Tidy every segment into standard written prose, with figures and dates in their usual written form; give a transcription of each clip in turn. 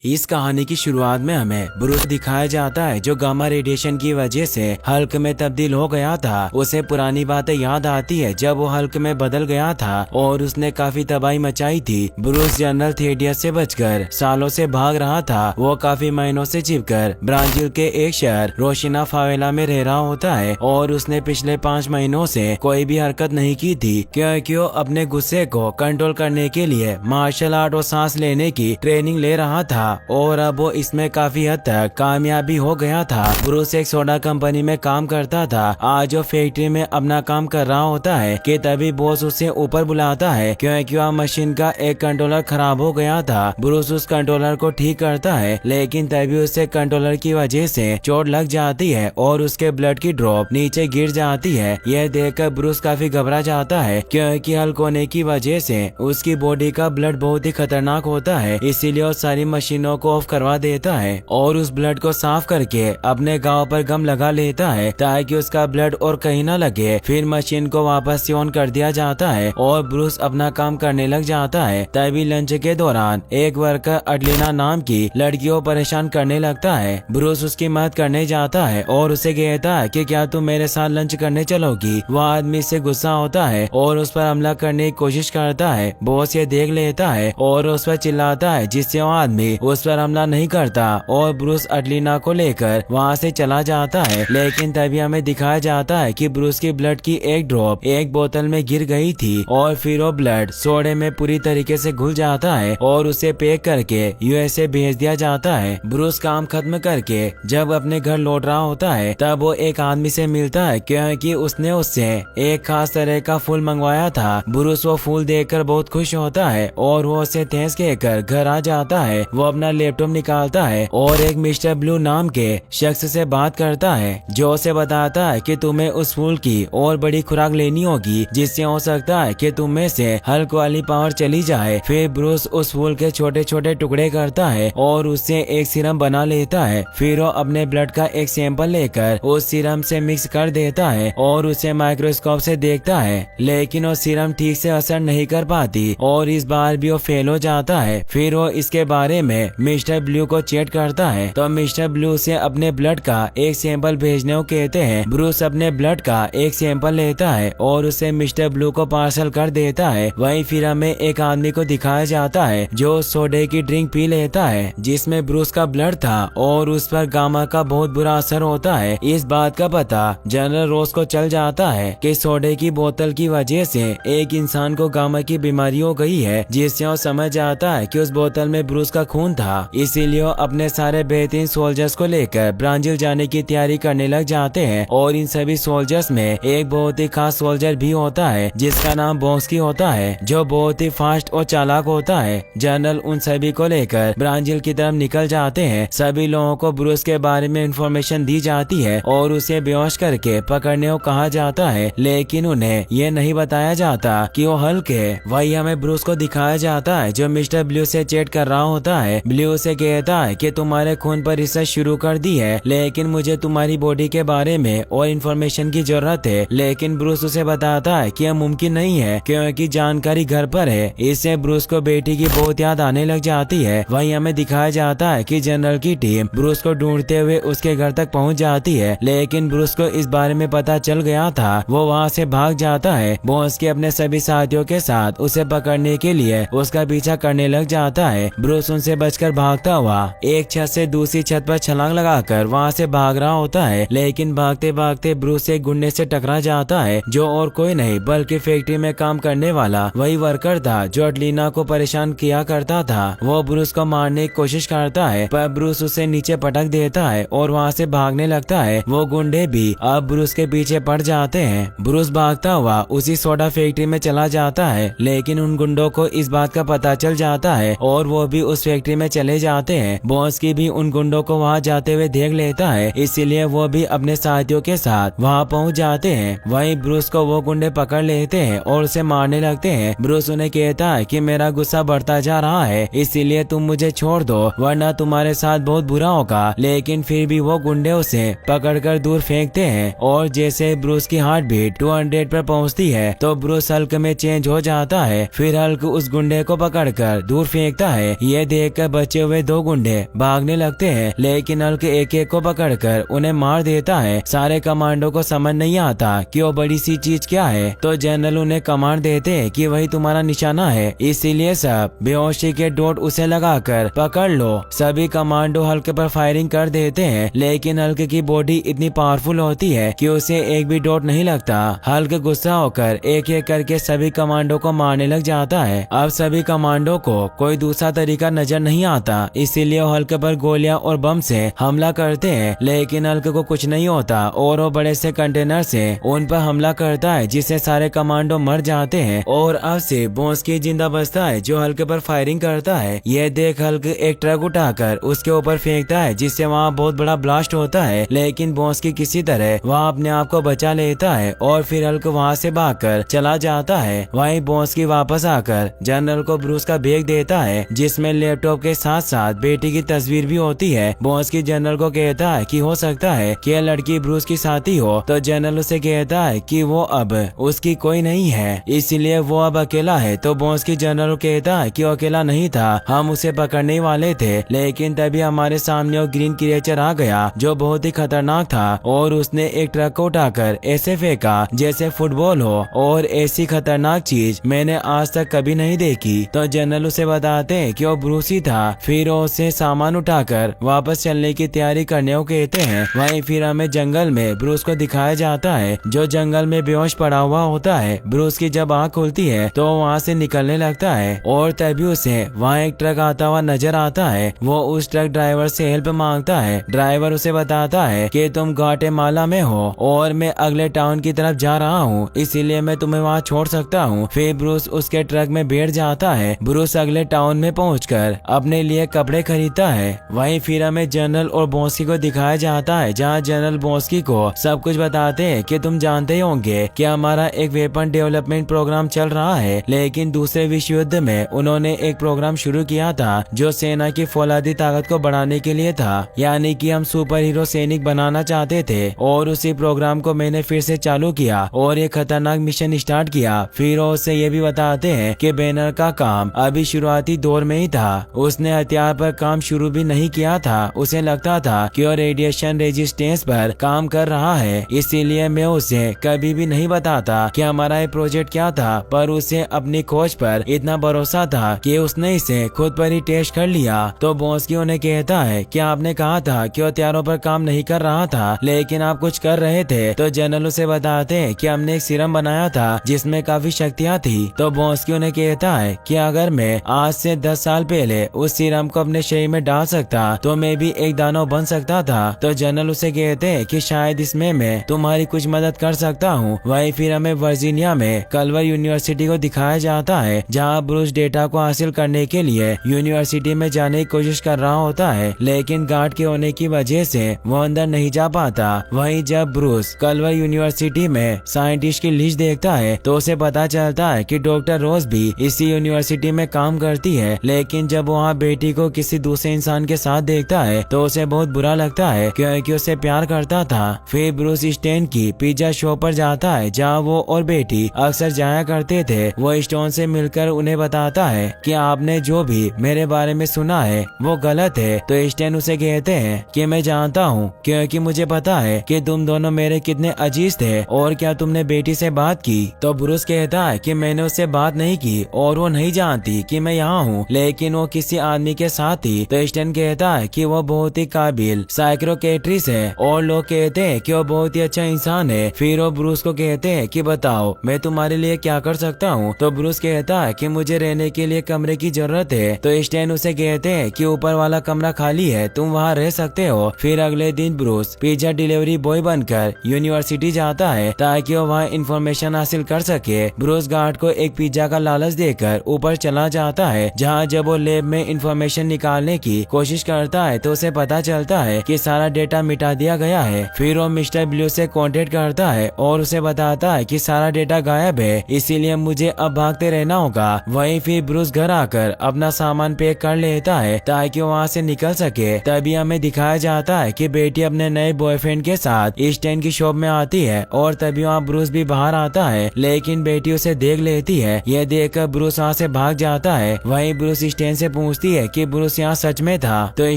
इस कहानी की शुरुआत में हमें ब्रूस दिखाया जाता है जो गामा रेडिएशन की वजह से हल्क में तब्दील हो गया था। उसे पुरानी बातें याद आती है जब वो हल्क में बदल गया था और उसने काफी तबाही मचाई थी। ब्रूस जनरल थेडियस से बचकर सालों से भाग रहा था। वो काफी महीनों से छिपकर ब्राजील के एक शहर रोशिना फावेला में रह रहा होता है और उसने पिछले 5 महीनों से कोई भी हरकत नहीं की थी क्योंकि वो अपने गुस्से को कंट्रोल करने के लिए मार्शल आर्ट और सांस लेने की ट्रेनिंग ले रहा था और अब वो इसमें काफी हद तक कामयाबी हो गया था। ब्रूस एक सोडा कंपनी में काम करता था। आज वो फैक्ट्री में अपना काम कर रहा होता है कि तभी बॉस उसे ऊपर बुलाता है क्योंकि वह मशीन का एक कंट्रोलर खराब हो गया था। ब्रूस उस कंट्रोलर को ठीक करता है लेकिन तभी उसे कंट्रोलर की वजह से चोट लग जाती है और उसके ब्लड की ड्रॉप नीचे गिर जाती है। यह देखकर ब्रूस काफी घबरा जाता है क्योंकि हल्क होने की वजह से उसकी बॉडी का ब्लड बहुत ही खतरनाक होता है। इसीलिए वो सारी मशीनों को ऑफ करवा देता है और उस ब्लड को साफ करके अपने गांव पर गम लगा लेता है ताकि उसका ब्लड और कहीं न लगे। फिर मशीन को वापस से ऑन कर दिया जाता है और ब्रूस अपना काम करने लग जाता है। तभी लंच के दौरान एक वर्कर अडलिना नाम की लड़की को परेशान करने लगता है। ब्रूस उसकी मदद करने जाता है और उसे कहता है कि क्या तुम मेरे साथ लंच करने चलोगी। वह आदमी से गुस्सा होता है और उस पर हमला करने की कोशिश करता है। बॉस ये देख लेता है और उस पर चिल्लाता है जिससे वो आदमी उस पर हमला नहीं करता और ब्रूस अडलिना को लेकर वहाँ से चला जाता है। लेकिन तभी हमें दिखाया जाता है कि ब्रूस की ब्लड की एक ड्रॉप एक बोतल में गिर गई थी और फिर वो ब्लड सोडे में पूरी तरीके से घुल जाता है और उसे पैक करके यूएसए भेज दिया जाता है। ब्रूस काम खत्म करके जब अपने घर लौट रहा होता है तब वो एक आदमी से मिलता है क्योंकि उसने उससे एक खास तरह का फूल मंगवाया था। ब्रूस वो फूल देखकर बहुत खुश होता है और वो उसे थैंक्स कहकर घर आ जाता है। वो अपना लैपटॉप निकालता है और एक मिस्टर ब्लू नाम के शख्स से बात करता है जो उसे बताता है कि तुम्हें उस फूल की और बड़ी खुराक लेनी होगी जिससे हो सकता है कि तुम में से हल्क वाली पावर चली जाए। फिर ब्रूस उस फूल के छोटे छोटे टुकड़े करता है और उससे एक सीरम बना लेता है। फिर वो अपने ब्लड का एक सैंपल लेकर उस सीरम से मिक्स कर देता है और उसे माइक्रोस्कोप से देखता है लेकिन वो सीरम ठीक से असर नहीं कर पाती और इस बार भी वो फेल हो जाता है। फिर वो इसके बारे में मिस्टर ब्लू को चेट करता है तो मिस्टर ब्लू से अपने ब्लड का एक सैंपल भेजने को कहते हैं। ब्रूस अपने ब्लड का एक सैंपल लेता है और उसे मिस्टर ब्लू को पार्सल कर देता है। वहीं फिर हमें एक आदमी को दिखाया जाता है जो सोडे की ड्रिंक पी लेता है जिसमें ब्रूस का ब्लड था और उस पर गामा का बहुत बुरा असर होता है। इस बात का पता जनरल रोज को चल जाता है कि सोडे की बोतल की वजह से एक इंसान को गामा की बीमारी हो गई है जिससे वो समझ जाता है कि उस बोतल में ब्रूस का खून था। इसीलिए वो अपने सारे बेहतरीन सोल्जर्स को लेकर ब्राजील जाने की तैयारी करने लग जाते हैं और इन सभी सोल्जर्स में एक बहुत ही खास सोल्जर भी होता है जिसका नाम बॉक्सकी होता है जो बहुत ही फास्ट और चालाक होता है। जनरल उन सभी को लेकर ब्राजील की तरफ निकल जाते हैं। सभी लोगों को ब्रूस के बारे में इंफॉर्मेशन दी जाती है और उसे बेहोश करके पकड़ने को कहा जाता है लेकिन उन्हें यह नहीं बताया जाता कि वो हल्क है। वही हमें ब्रूस को दिखाया जाता है जो मिस्टर ब्लू से चैट कर रहा होता है। ब्लू से कहता है कि तुम्हारे खून पर रिसर्च शुरू कर दी है लेकिन मुझे तुम्हारी बॉडी के बारे में और इन्फॉर्मेशन की जरूरत है। लेकिन ब्रूस उसे बताता है कि यह मुमकिन नहीं है क्योंकि जानकारी घर पर है। इससे ब्रूस को बेटी की बहुत याद आने लग जाती है। वहीं हमें दिखाया जाता है कि जनरल की टीम ब्रूस को ढूंढते हुए उसके घर तक पहुंच जाती है लेकिन ब्रूस को इस बारे में पता चल गया था। वो वहाँ से भाग जाता है। बॉस के अपने सभी साथियों के साथ उसे पकड़ने के लिए उसका पीछा करने लग जाता है। ब्रूस उनसे बचकर भागता हुआ एक छत से दूसरी छत पर छलांग लगाकर वहाँ से भाग रहा होता है लेकिन भागते भागते ब्रूस एक गुंडे से टकरा जाता है जो और कोई नहीं बल्कि फैक्ट्री में काम करने वाला वही वर्कर था जो अडलिना को परेशान किया करता था। वो ब्रूस को मारने की कोशिश करता है पर ब्रूस उसे नीचे पटक देता है और वहाँ से भागने लगता है। वो गुंडे भी अब ब्रूस के पीछे पड़ जाते हैं। ब्रूस भागता हुआ उसी सोडा फैक्ट्री में चला जाता है लेकिन उन गुंडों को इस बात का पता चल जाता है और वो भी उस फैक्ट्री में चले जाते हैं। बॉस की भी उन गुंडों को वहाँ जाते हुए देख लेता है इसीलिए वो भी अपने साथियों के साथ वहाँ पहुँच जाते हैं। वहीं ब्रूस को वो गुंडे पकड़ लेते हैं और उसे मारने लगते हैं। ब्रूस उन्हें कहता है कि मेरा गुस्सा बढ़ता जा रहा है इसीलिए तुम मुझे छोड़ दो वरना तुम्हारे साथ बहुत बुरा होगा। लेकिन फिर भी वो गुंडे उसे पकड़कर दूर फेंकते हैं और जैसे ब्रूस की हार्ट बीट 200 पर पहुँचती है तो ब्रूस हल्क में चेंज हो जाता है। फिर हल्क उस गुंडे को पकड़कर दूर फेंकता है। ये देखकर बचे हुए 2 गुंडे भागने लगते हैं, लेकिन हल्क एक एक को पकड़कर उन्हें मार देता है। सारे कमांडो को समझ नहीं आता कि वो बड़ी सी चीज क्या है, तो जनरल उन्हें कमांड देते हैं कि वही तुम्हारा निशाना है, इसीलिए सब बेहोशी के डोट उसे लगाकर पकड़ लो। सभी कमांडो हल्क पर फायरिंग कर देते हैं, लेकिन हल्क की बॉडी इतनी पावरफुल होती है कि उसे एक भी डोट नहीं लगता। हल्क गुस्सा होकर एक एक करके सभी कमांडो को मारने लग जाता है। अब सभी कमांडो को कोई दूसरा तरीका नजर नहीं आता, इसीलिए हल्क पर गोलियां और बम से हमला करते हैं, लेकिन हल्क को कुछ नहीं होता और वो बड़े से कंटेनर से उन पर हमला करता है, जिससे सारे कमांडो मर जाते हैं। और अब से बॉस्की जिंदा बचता है जो हल्क पर फायरिंग करता है। यह देख हल्क एक ट्रक उठाकर उसके ऊपर फेंकता है, जिससे वहाँ बहुत बड़ा ब्लास्ट होता है, लेकिन बॉस्की किसी तरह वहाँ अपने आप को बचा लेता है और फिर हल्क वहाँ से भागकर चला जाता है। वहीं बॉस्की वापस आकर जनरल को ब्रूस का बैग देता है, जिसमें लैपटॉप के साथ साथ बेटी की तस्वीर भी होती है। बॉस्की जनरल को कहता है कि हो सकता है कि यह लड़की ब्रूस की साथी हो, तो जनरल उसे कहता है कि वो अब उसकी कोई नहीं है, इसलिए वो अब अकेला है। तो बॉस्की जनरल को कहता है कि वो अकेला नहीं था, हम उसे पकड़ने वाले थे, लेकिन तभी हमारे सामने वो ग्रीन क्रिएचर आ गया जो बहुत ही खतरनाक था और उसने एक ट्रक को उठाकर ऐसे फेंका जैसे फुटबॉल हो, और ऐसी खतरनाक चीज मैंने आज तक कभी नहीं देखी। तो जनरल उसे बताते हैं कि वो ब्रूस ही था। फिर वो उसे सामान उठाकर वापस चलने की तैयारी करने को कहते हैं। वहीं फिर हमें जंगल में ब्रूस को दिखाया जाता है जो जंगल में बेहोश पड़ा हुआ होता है। ब्रूस की जब आँख खुलती है तो वहाँ से निकलने लगता है और तभी उसे वहाँ एक ट्रक आता हुआ नजर आता है। वो उस ट्रक ड्राइवर से हेल्प मांगता है। ड्राइवर उसे बताता है कि तुम ग्वाटेमाला में हो और मैं अगले टाउन की तरफ जा रहा हूँ, इसीलिए मैं तुम्हें वहाँ छोड़ सकता हूँ। फिर ब्रूस उसके ट्रक में बैठ जाता है। ब्रूस अगले टाउन में पहुंचकर अपने लिए कपड़े खरीदता है। वहीं फिर हमें जनरल और बॉस्की को दिखाया जाता है, जहाँ जनरल बॉस्की को सब कुछ बताते हैं कि तुम जानते होंगे कि हमारा एक वेपन डेवलपमेंट प्रोग्राम चल रहा है, लेकिन दूसरे विश्व युद्ध में उन्होंने एक प्रोग्राम शुरू किया था जो सेना की फौलादी ताकत को बढ़ाने के लिए था, यानी कि हम सुपर हीरो सैनिक बनाना चाहते थे, और उसी प्रोग्राम को मैंने फिर से चालू किया और ये खतरनाक मिशन स्टार्ट किया। फिर उससे ये भी बताते हैं कि बैनर का काम अभी शुरुआती दौर में ही था, उसने हथियार पर काम शुरू भी नहीं किया था। उसे लगता था कि वो रेडिएशन रेजिस्टेंस पर काम कर रहा है, इसीलिए मैं उसे कभी भी नहीं बताता कि हमारा ये प्रोजेक्ट क्या था, पर उसे अपनी खोज पर इतना भरोसा था कि उसने इसे खुद पर ही टेस्ट कर लिया। तो बॉस्की उन्हें कहता है कि आपने कहा था कि वो हथियारों पर काम नहीं कर रहा था, लेकिन आप कुछ कर रहे थे। तो जनरल उसे बताते हैं कि हमने एक सीरम बनाया था जिसमें काफी शक्तियाँ थी। तो बॉस्की उन्हें कहता है कि अगर मैं आज से 10 साल पहले उस सीरम को अपने शरीर में डाल सकता तो मैं भी एक दानव बन सकता था। तो जनरल उसे कहते हैं कि शायद इसमें मैं तुम्हारी कुछ मदद कर सकता हूँ। वहीं फिर हमें वर्जीनिया में कल्वर यूनिवर्सिटी को दिखाया जाता है, जहाँ ब्रूस डेटा को हासिल करने के लिए यूनिवर्सिटी में जाने की कोशिश कर रहा होता है, लेकिन गार्ड के होने की वजह से वो अंदर नहीं जा पाता। वहीं जब ब्रूस कल्वर यूनिवर्सिटी में साइंटिस्ट की लिस्ट देखता है तो उसे पता चलता है कि डॉक्टर रोज भी इसी यूनिवर्सिटी में काम करती है, लेकिन जब वहाँ बेटी को किसी दूसरे इंसान के साथ देखता है तो उसे बहुत बुरा लगता है क्योंकि उसे प्यार करता था। फिर ब्रूस स्टेन की पिज्जा शॉप पर जाता है, जहाँ वो और बेटी अक्सर जाया करते थे। वो स्टोन से मिलकर उन्हें बताता है कि आपने जो भी मेरे बारे में सुना है वो गलत है। तो स्टेन उसे कहते हैं कि मैं जानता हूँ क्योंकि मुझे पता है कि तुम दोनों मेरे कितने अजीज थे, और क्या तुमने बेटी से बात की? तो ब्रूस कहता है कि मैंने उससे बात नहीं की और वो नहीं जानती कि मैं यहाँ हूँ, लेकिन वो किसी आदमी के साथ थी। तो स्टेन कहता है कि वो बहुत ही काबिल साइकोकेट्रिस्ट है और लोग कहते हैं कि वो बहुत ही अच्छा इंसान है। फिर वो ब्रूस को कहते हैं कि बताओ मैं तुम्हारे लिए क्या कर सकता हूँ? तो ब्रूस कहता है कि मुझे रहने के लिए कमरे की जरूरत है। तो स्टेन उसे कहते हैं कि ऊपर वाला कमरा खाली है, तुम वहाँ रह सकते हो। फिर अगले दिन ब्रूस पिज्जा डिलीवरी बॉय बनकर यूनिवर्सिटी जाता है ताकि वो वहाँ इंफॉर्मेशन हासिल कर सके। ब्रूस गार्ड को एक पिज्जा का लालच देकर ऊपर चला जाता है, जहाँ जब वो लैब में इंफॉर्मेशन निकालने की कोशिश करता है तो उसे पता चलता है कि सारा डेटा मिटा दिया गया है। फिर वो मिस्टर ब्लू से कांटेक्ट करता है और उसे बताता है कि सारा डेटा गायब है, इसीलिए मुझे अब भागते रहना होगा। वहीं फिर ब्रूस घर आकर अपना सामान पैक कर लेता है ताकि वो वहाँ से निकल सके। तभी हमें दिखाया जाता है कि बेटी अपने नए बॉयफ्रेंड के साथ स्टेन की शॉप में आती है और तभी वहाँ ब्रूस भी बाहर आता है, लेकिन बेटी उसे देख लेती है। यह देखकर ब्रूस वहाँ से भाग जाता है। वहीं ब्रूस स्टेन से पूछता पूछती है कि ब्रूस यहाँ सच में था, तो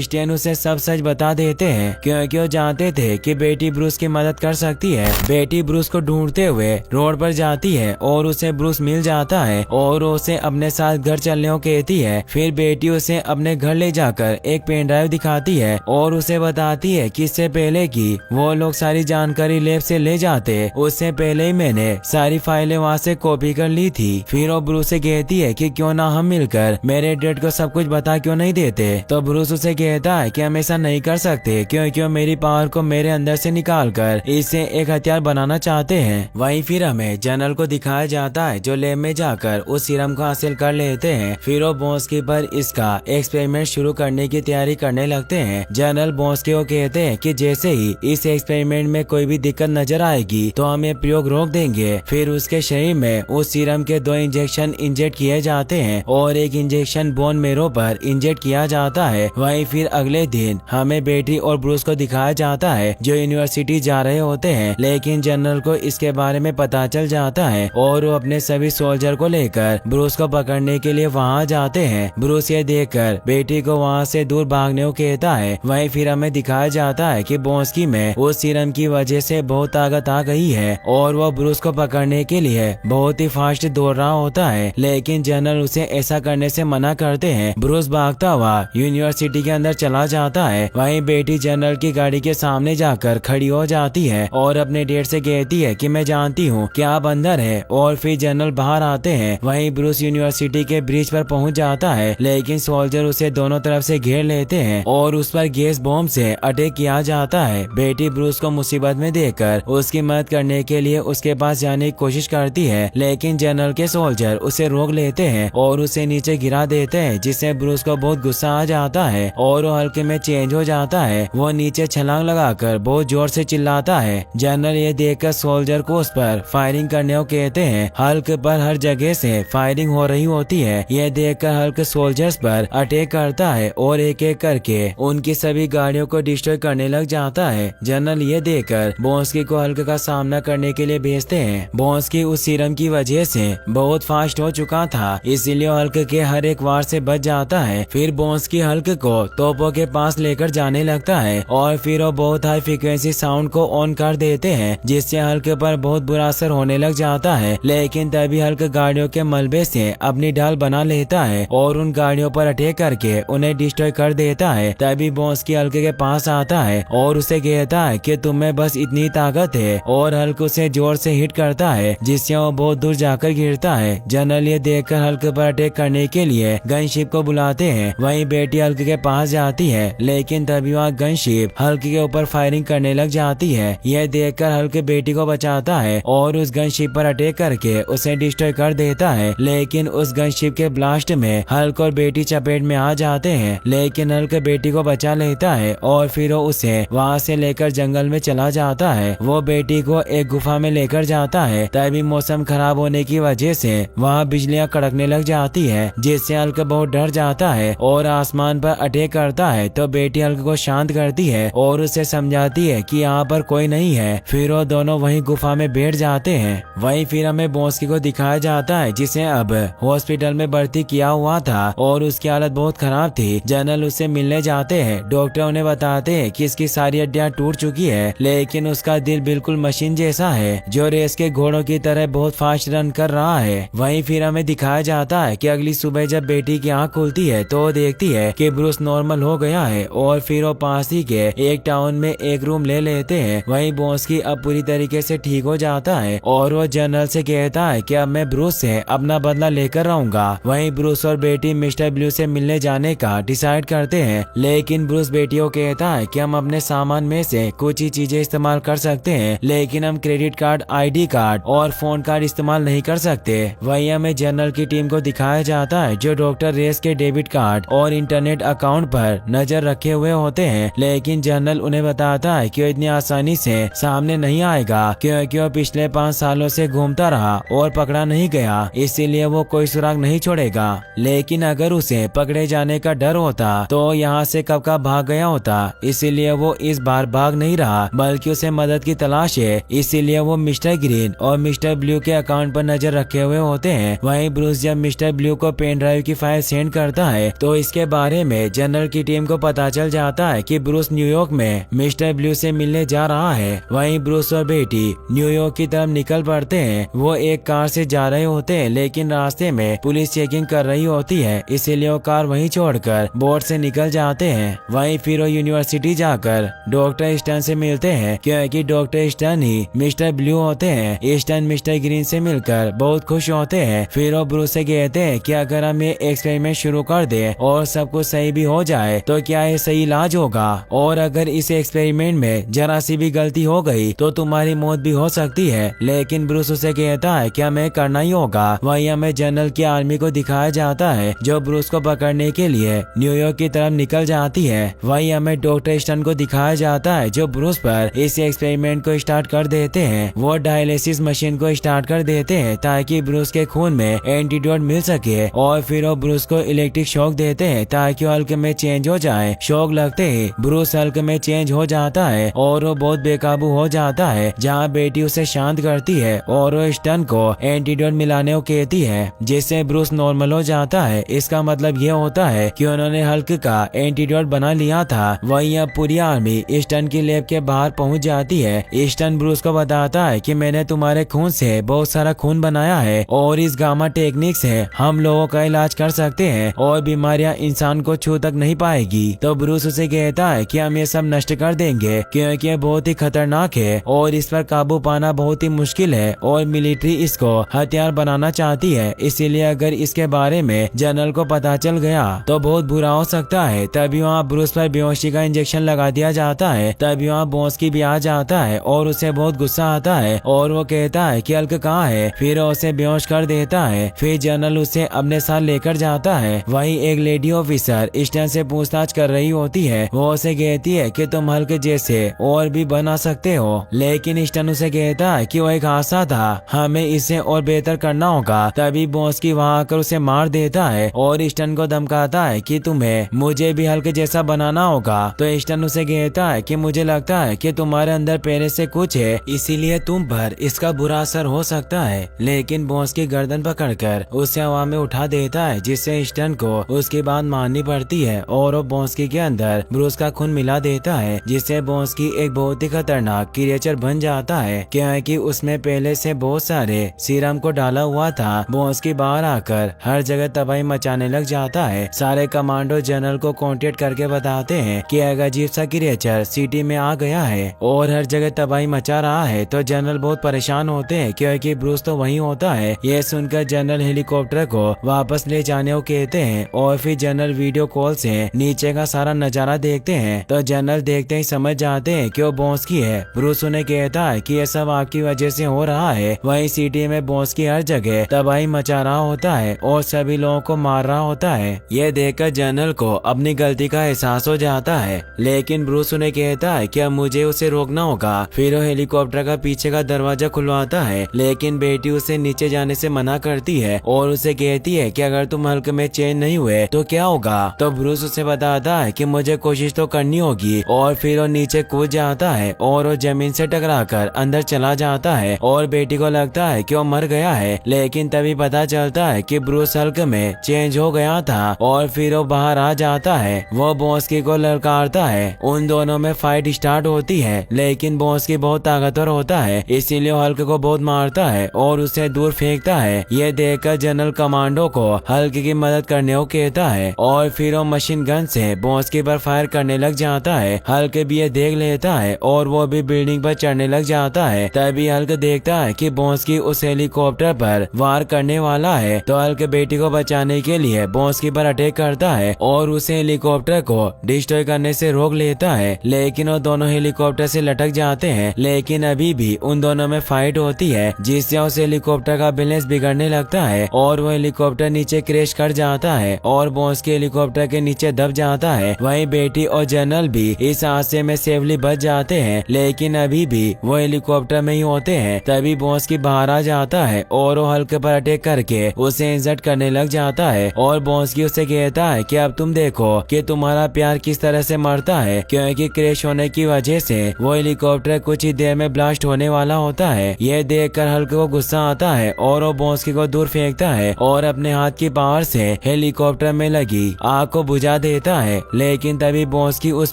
स्टैन उसे सब सच बता देते हैं क्योंकि वो जानते थे कि बेटी ब्रूस की मदद कर सकती है। बेटी ब्रूस को ढूंढते हुए रोड पर जाती है और उसे ब्रूस मिल जाता है और उसे अपने साथ घर चलने को कहती है। फिर बेटी उसे अपने घर ले जाकर एक पेन ड्राइव दिखाती है और उसे बताती है कि इससे पहले कि वो लोग सारी जानकारी लैब से ले जाते, उससे पहले ही मैंने सारी फाइलें वहाँ से कॉपी कर ली थी। फिर वो ब्रूस से कहती है कि क्यों ना हम मिलकर मेरे डैड को सब कुछ बता क्यों नहीं देते। तो ब्रूस उसे कहता है कि हम ऐसा नहीं कर सकते क्योंकि वो मेरी पावर को मेरे अंदर से निकाल कर इसे एक हथियार बनाना चाहते हैं। वहीं फिर हमें जनरल को दिखाया जाता है जो लैब में जाकर उस सीरम को हासिल कर लेते हैं। फिर वो बॉन्स्की पर इसका एक्सपेरिमेंट शुरू करने की तैयारी करने लगते हैं। जनरल बॉन्स्की को कहते हैं कि जैसे ही इस एक्सपेरिमेंट में कोई भी दिक्कत नजर आएगी तो हम ये प्रयोग रोक देंगे। फिर उसके शरीर में उस सीरम के 2 इंजेक्शन इंजेक्ट किए जाते हैं और एक इंजेक्शन बोन मेरो पर इंजेक्ट किया जाता है। वहीं फिर अगले दिन हमें बेटी और ब्रूस को दिखाया जाता है जो यूनिवर्सिटी जा रहे होते हैं, लेकिन जनरल को इसके बारे में पता चल जाता है और वो अपने सभी सोल्जर को लेकर ब्रूस को पकड़ने के लिए वहाँ जाते हैं। ब्रूस ये देखकर बेटी को वहाँ से दूर भागने को कहता है। वहीं फिर हमें दिखाया जाता है कि बॉन्स्की में उस सीरम की वजह से बहुत ताकत आ गई है और वो ब्रूस को पकड़ने के लिए बहुत ही फास्ट दौड़ रहा होता है, लेकिन जनरल उसे ऐसा करने से मना करते हैं। ब्रूस भागता हुआ यूनिवर्सिटी के अंदर चला जाता है। वहीं बेटी जनरल की गाड़ी के सामने जाकर खड़ी हो जाती है और अपने डैड से कहती है कि मैं जानती हूँ कि आप अंदर है, और फिर जनरल बाहर आते हैं। वहीं ब्रूस यूनिवर्सिटी के ब्रिज पर पहुंच जाता है, लेकिन सोल्जर उसे दोनों तरफ से घेर लेते हैं और उस पर गैस बॉम्ब से अटैक किया जाता है। बेटी ब्रूस को मुसीबत में देखकर उसकी मदद करने के लिए उसके पास जाने की कोशिश करती है, लेकिन जनरल के सोल्जर उसे रोक लेते हैं और उसे नीचे गिरा देते हैं, जिससे ब्रूस को बहुत गुस्सा आ जाता है और वो हल्के में चेंज हो जाता है। वो नीचे छलांग लगाकर बहुत जोर से चिल्लाता है। जनरल ये देखकर सोल्जर को उस पर फायरिंग करने को कहते हैं। हल्क पर हर जगह से फायरिंग हो रही होती है। यह देखकर हल्क सोल्जर्स पर अटैक करता है और एक एक करके उनकी सभी गाड़ियों को डिस्ट्रॉय करने लग जाता है। जनरल ये देखकर बॉन्स्की को हल्क का सामना करने के लिए भेजते हैं। बॉन्स्की उस सीरम की वजह से बहुत फास्ट हो चुका था, इसीलिए हल्क के हर एक वार से बच जाता है। फिर बॉन्स्की हल्क को तोपों के पास लेकर जाने लगता है और फिर वो बहुत हाई फ्रीक्वेंसी साउंड को ऑन कर देते हैं, जिससे हल्क पर बहुत बुरा असर होने लग जाता है। लेकिन तभी हल्क गाड़ियों के मलबे से अपनी ढाल बना लेता है और उन गाड़ियों पर अटैक करके उन्हें डिस्ट्रॉय कर देता है। तभी बॉन्स्की हल्क के पास आता है और उसे कहता है कि तुम्हें बस इतनी ताकत है, और हल्क उसे जोर से हिट करता है जिससे वो बहुत दूर जाकर गिरता है। जनरल ये देखकर हल्क पर अटैक करने के लिए गनशिप को बुलाते हैं। वहीं बेटी हल्क के पास जाती है, लेकिन तभी वहाँ गनशिप हल्क के ऊपर फायरिंग करने लग जाती है। यह देखकर हल्क बेटी को बचाता है और उस गनशिप पर अटैक करके उसे डिस्ट्रॉय कर देता है, लेकिन उस गनशिप के ब्लास्ट में हल्क और बेटी चपेट में आ जाते हैं। लेकिन हल्क बेटी को बचा लेता है और फिर वो उसे वहाँ से लेकर जंगल में चला जाता है। वो बेटी को एक गुफा में लेकर जाता है। तभी मौसम खराब होने की वजह से वहाँ बिजलियाँ कड़कने लग जाती है, जिससे हल्क बहुत डर जाता है और आसमान पर अटैक करता है। तो बेटी हल्क को शांत करती है और उसे समझाती है कि यहाँ पर कोई नहीं है। फिर वो दोनों वहीं गुफा में बैठ जाते हैं। वहीं फिर हमें बॉन्स्की को दिखाया जाता है जिसे अब हॉस्पिटल में भर्ती किया हुआ था और उसकी हालत बहुत खराब थी। जनरल उससे मिलने जाते हैं। डॉक्टर उन्हें बताते हैं कि इसकी सारी हड्डियां टूट चुकी है, लेकिन उसका दिल बिल्कुल मशीन जैसा है जो रेस के घोड़ों की तरह बहुत फास्ट रन कर रहा है। वहीं फिर हमें दिखाया जाता है कि अगली सुबह जब बेटी की आँख खुलती है तो वो देखती है कि ब्रूस नॉर्मल हो गया है और फिर वो पास ही के एक टाउन में एक रूम ले लेते हैं। वहीं बॉन्स्की अब पूरी तरीके से ठीक हो जाता है और वो जनरल से कहता है कि अब मैं ब्रूस से अपना बदला लेकर रहूंगा। वहीं ब्रूस और बेटी मिस्टर ब्लू से मिलने जाने का डिसाइड करते हैं, लेकिन ब्रूस बेटी को कहता है कि हम अपने सामान में से कुछ ही चीजें इस्तेमाल कर सकते हैं, लेकिन हम क्रेडिट कार्ड, ID कार्ड और फोन कार्ड इस्तेमाल नहीं कर सकते। वहीं हमें जनरल की टीम को दिखाया जाता है जो डॉक्टर रेस के डेबिट कार्ड और इंटरनेट अकाउंट पर नजर रखे हुए होते हैं, लेकिन जनरल उन्हें बताता है कि वो इतनी आसानी से सामने नहीं आएगा क्योंकि वो पिछले 5 सालों से घूमता रहा और पकड़ा नहीं गया, इसीलिए वो कोई सुराग नहीं छोड़ेगा। लेकिन अगर उसे पकड़े जाने का डर होता तो यहाँ से कब का भाग गया होता, इसीलिए वो इस बार भाग नहीं रहा बल्कि उसे मदद की तलाश है। इसीलिए वो मिस्टर ग्रीन और मिस्टर ब्लू के अकाउंट पर नजर रखे हुए होते हैं। वहीं ब्रूस जब मिस्टर ब्लू को पेन ड्राइव की फाइल सेंड कर करता है तो इसके बारे में जनरल की टीम को पता चल जाता है कि ब्रूस न्यूयॉर्क में मिस्टर ब्लू से मिलने जा रहा है। वहीं ब्रूस और बेटी न्यूयॉर्क की तरफ निकल पड़ते हैं। वो एक कार से जा रहे होते हैं लेकिन रास्ते में पुलिस चेकिंग कर रही होती है, इसीलिए वो कार वहीं छोड़कर बोर्ड से निकल जाते हैं। वहीं फिर वो यूनिवर्सिटी जाकर डॉक्टर स्टन से मिलते हैं क्योंकि डॉक्टर स्टन ही मिस्टर ब्लू होते हैं। स्टन मिस्टर ग्रीन से मिलकर बहुत खुश होते हैं। फिर वो ब्रूस से कहते हैं कि अगर हम ये एक्सपेरिमेंट शुरू कर दे और सब कुछ सही भी हो जाए तो क्या ये सही इलाज होगा, और अगर इस एक्सपेरिमेंट में जरा सी भी गलती हो गई तो तुम्हारी मौत भी हो सकती है। लेकिन ब्रूस उसे कहता है कि हमें करना ही होगा। वहीं हमें जनरल की आर्मी को दिखाया जाता है जो ब्रूस को पकड़ने के लिए न्यूयॉर्क की तरफ निकल जाती है। वहीं हमें डॉक्टर स्टन को दिखाया जाता है जो ब्रूस पर इस एक्सपेरिमेंट को स्टार्ट कर देते हैं। वो डायलिसिस मशीन को स्टार्ट कर देते हैं ताकि ब्रूस के खून में एंटीडोट मिल सके, और फिर वो ब्रूस को इलेक्ट्रिक शॉक देते हैं ताकि हल्क में चेंज हो जाए। शॉक लगते ही ब्रूस हल्क में चेंज हो जाता है और वो बहुत बेकाबू हो जाता है, जहाँ बेटी उसे शांत करती है और वो स्टन को एंटीडोट मिलाने को कहती है जिससे ब्रूस नॉर्मल हो जाता है। इसका मतलब ये होता है कि उन्होंने हल्क का एंटीडोट बना लिया था। वहीं अब पूरी आर्मी स्टन की लैब के बाहर पहुंच जाती है। स्टन ब्रूस को बताता है कि मैंने तुम्हारे खून से बहुत सारा खून बनाया है और इस गामा टेक्निक से हम लोगों का इलाज कर सकते हैं और बीमारियां इंसान को छू तक नहीं पाएगी। तो ब्रूस उसे कहता है कि हम ये सब नष्ट कर देंगे क्योंकि ये बहुत ही खतरनाक है और इस पर काबू पाना बहुत ही मुश्किल है और मिलिट्री इसको हथियार बनाना चाहती है, इसीलिए अगर इसके बारे में जनरल को पता चल गया तो बहुत बुरा हो सकता है। तभी वहाँ ब्रूस पर बेहोशी का इंजेक्शन लगा दिया जाता है। तभी वहाँ बॉस की भी आ जाता है और उसे बहुत गुस्सा आता है और वो कहता है कि हल्क कहाँ है। फिर उसे बेहोश कर देता है। फिर जनरल उसे अपने साथ लेकर जाता है। वहीं एक लेडी ऑफिसर स्टन से पूछताछ कर रही होती है। वो उसे कहती है कि तुम हल्क जैसे और भी बना सकते हो, लेकिन स्टन उसे कहता है कि वो एक हादसा था, हमें इसे और बेहतर करना होगा। तभी बॉस की वहाँ आकर उसे मार देता है और स्टन को धमकाता है कि तुम्हें मुझे भी हल्क जैसा बनाना होगा। तो स्टन उसे कहता है कि मुझे लगता है कि तुम्हारे अंदर पहले से कुछ है, इसीलिए तुम पर इसका बुरा असर हो सकता है। लेकिन बॉस की गर्दन पकड़कर उसे हवा में उठा देता है जिससे स्टन को उसकी बात माननी पड़ती है और वो बॉन्स्की के अंदर ब्रूस का खून मिला देता है जिससे बॉन्स्की एक बहुत ही खतरनाक क्रिएचर बन जाता है क्योंकि उसमें पहले से बहुत सारे सीरम को डाला हुआ था। बॉन्स्की बाहर आकर हर जगह तबाही मचाने लग जाता है। सारे कमांडो जनरल को कांटेक्ट करके बताते हैं कि एक अजीब सा क्रिएचर सिटी में आ गया है और हर जगह तबाही मचा रहा है। तो जनरल बहुत परेशान होते हैं क्योंकि ब्रूस तो वहीं होता है। ये सुनकर जनरल हेलीकॉप्टर को वापस ले जाने को कहते हैं और फिर जनरल वीडियो कॉल से नीचे का सारा नजारा देखते हैं। तो जनरल देखते ही समझ जाते हैं कि वो बॉन्स्की है। ब्रूस उन्हें कहता है कि ये सब आपकी वजह से हो रहा है। वहीं सिटी में बॉन्स्की हर जगह तबाही मचा रहा होता है और सभी लोगों को मार रहा होता है। ये देखकर जनरल को अपनी गलती का एहसास हो जाता है, लेकिन ब्रूस उन्हें कहता है कि अब मुझे उसे रोकना होगा। फिर वो हेलीकॉप्टर का पीछे का दरवाजा खुलवाता है, लेकिन बेटी उसे नीचे जाने से मना करती है और उसे कहती है कि अगर तुम हल्क में चेंज नहीं हुए तो क्या होगा। तो ब्रूस उसे बताता है कि मुझे कोशिश तो करनी होगी और फिर वो नीचे कूद जाता है और वो जमीन से टकराकर अंदर चला जाता है और बेटी को लगता है कि वो मर गया है, लेकिन तभी पता चलता है कि ब्रूस हल्क में चेंज हो गया था और फिर वो बाहर आ जाता है। वो बॉन्स्की को ललकारता है। उन दोनों में फाइट स्टार्ट होती है, लेकिन बॉन्स्की बहुत ताकतवर होता है इसीलिए हल्क को बहुत मारता है और उसे दूर फेंकता है। ये देखकर जनरल कमांडो को हल्क की मदद करने को कहता है और फिर वो मशीन गन से बॉन्स्की पर फायर करने लग जाता है। हल्क भी ये देख लेता है और वो भी बिल्डिंग पर चढ़ने लग जाता है। तभी हल्क देखता है कि बॉन्स्की उस हेलीकॉप्टर पर वार करने वाला है। तो हल्क बेटी को बचाने के लिए बॉन्स्की पर अटैक करता है और उसे हेलीकॉप्टर को डिस्ट्रॉय करने से रोक लेता है, लेकिन वो दोनों हेलीकॉप्टर से लटक जाते हैं। लेकिन अभी भी उन दोनों में फाइट होती है जिससे उस हेलीकॉप्टर का बैलेंस बिगड़ने लगता है और वो हेलीकॉप्टर नीचे क्रैश कर जाता है और बॉन्स्की हेलीकॉप्टर के नीचे दब जाता है। वहीं बेटी और जनरल भी इस हादसे में सेफली बच जाते हैं, लेकिन अभी भी वो हेलीकॉप्टर में ही होते हैं। तभी बॉन्स्की बाहर आ जाता है और वो हल्क पर अटैक करके उसे इंसल्ट करने लग जाता है और बॉन्स्की उसे कहता है कि अब तुम देखो कि तुम्हारा प्यार किस तरह से मरता है, क्योंकि क्रैश होने की वजह से वो हेलीकॉप्टर कुछ ही देर में ब्लास्ट होने वाला होता है। ये देखकर हल्क को गुस्सा आता है और वो बॉन्स्की को दूर फेंकता है और अपने हाथ की पावर से हेलीकॉप्टर में लगी आग को बुझा देता है, लेकिन तभी बॉस की उस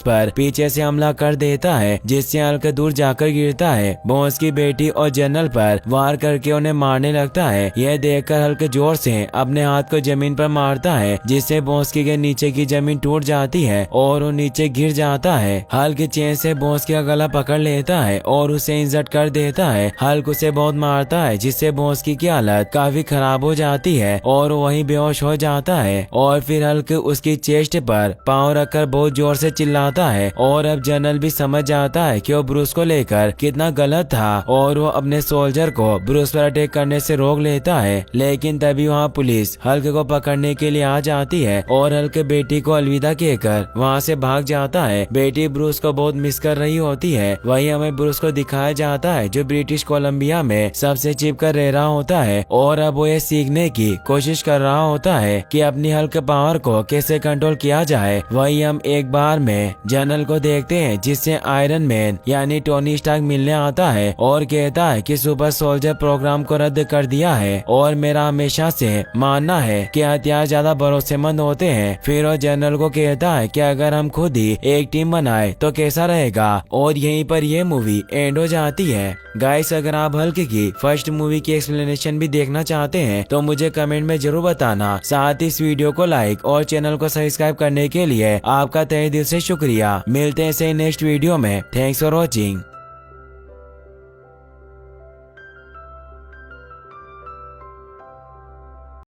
पर पीछे से हमला कर देता है, जिससे हल्क दूर जाकर गिरता है। बॉस की बेटी और जनरल पर वार करके उन्हें मारने लगता है। यह देखकर हल्क जोर से अपने हाथ को जमीन पर मारता है, जिससे बॉस के नीचे की जमीन टूट जाती है और वो नीचे गिर जाता है। हल्क चेन से बॉस का गला पकड़ लेता है और उसे इंजर्ड कर देता है। हल्क उसे बहुत मारता है, जिससे बॉस की हालत काफी खराब हो जाती है और वहीं बेहोश हो जाता है। और फिर हल्क उसकी चेस्ट पर पांव रखकर बहुत जोर से चिल्लाता है और अब जनरल भी समझ जाता है कि वो ब्रूस को लेकर कितना गलत था और वो अपने सोल्जर को ब्रूस पर अटैक करने से रोक लेता है। लेकिन तभी वहाँ पुलिस हल्क को पकड़ने के लिए आ जाती है और हल्क बेटी को अलविदा कहकर वहाँ से भाग जाता है। बेटी ब्रूस को बहुत मिस कर रही होती है। वहीं हमें ब्रूस को दिखाया जाता है जो ब्रिटिश कोलंबिया में सबसे चिपकर रह रहा होता है और अब वो ये सीखने की कोशिश कर रहा होता है कि अपनी हल्क पावर को कैसे कंट्रोल किया जाए। वहीं हम एक बार में जनरल को देखते हैं, जिससे आयरन मैन यानी टोनी स्टार्क मिलने आता है और कहता है कि सुपर सोल्जर प्रोग्राम को रद्द कर दिया है और मेरा हमेशा से मानना है कि हथियार ज्यादा भरोसेमंद होते हैं। फिर वो जनरल को कहता है कि अगर हम खुद ही एक टीम बनाए तो कैसा रहेगा, और यहीं पर ये मूवी एंड हो जाती है। गाइस, अगर आप हल्क की फर्स्ट मूवी की एक्सप्लेनेशन भी देखना चाहते हैं तो मुझे कमेंट में जरूर बताना। साथ ही इस वीडियो को लाइक और चैनल को सब्सक्राइब करने के लिए आपका तहे दिल से शुक्रिया। मिलते हैं नेक्स्ट वीडियो में। Thanks for watching.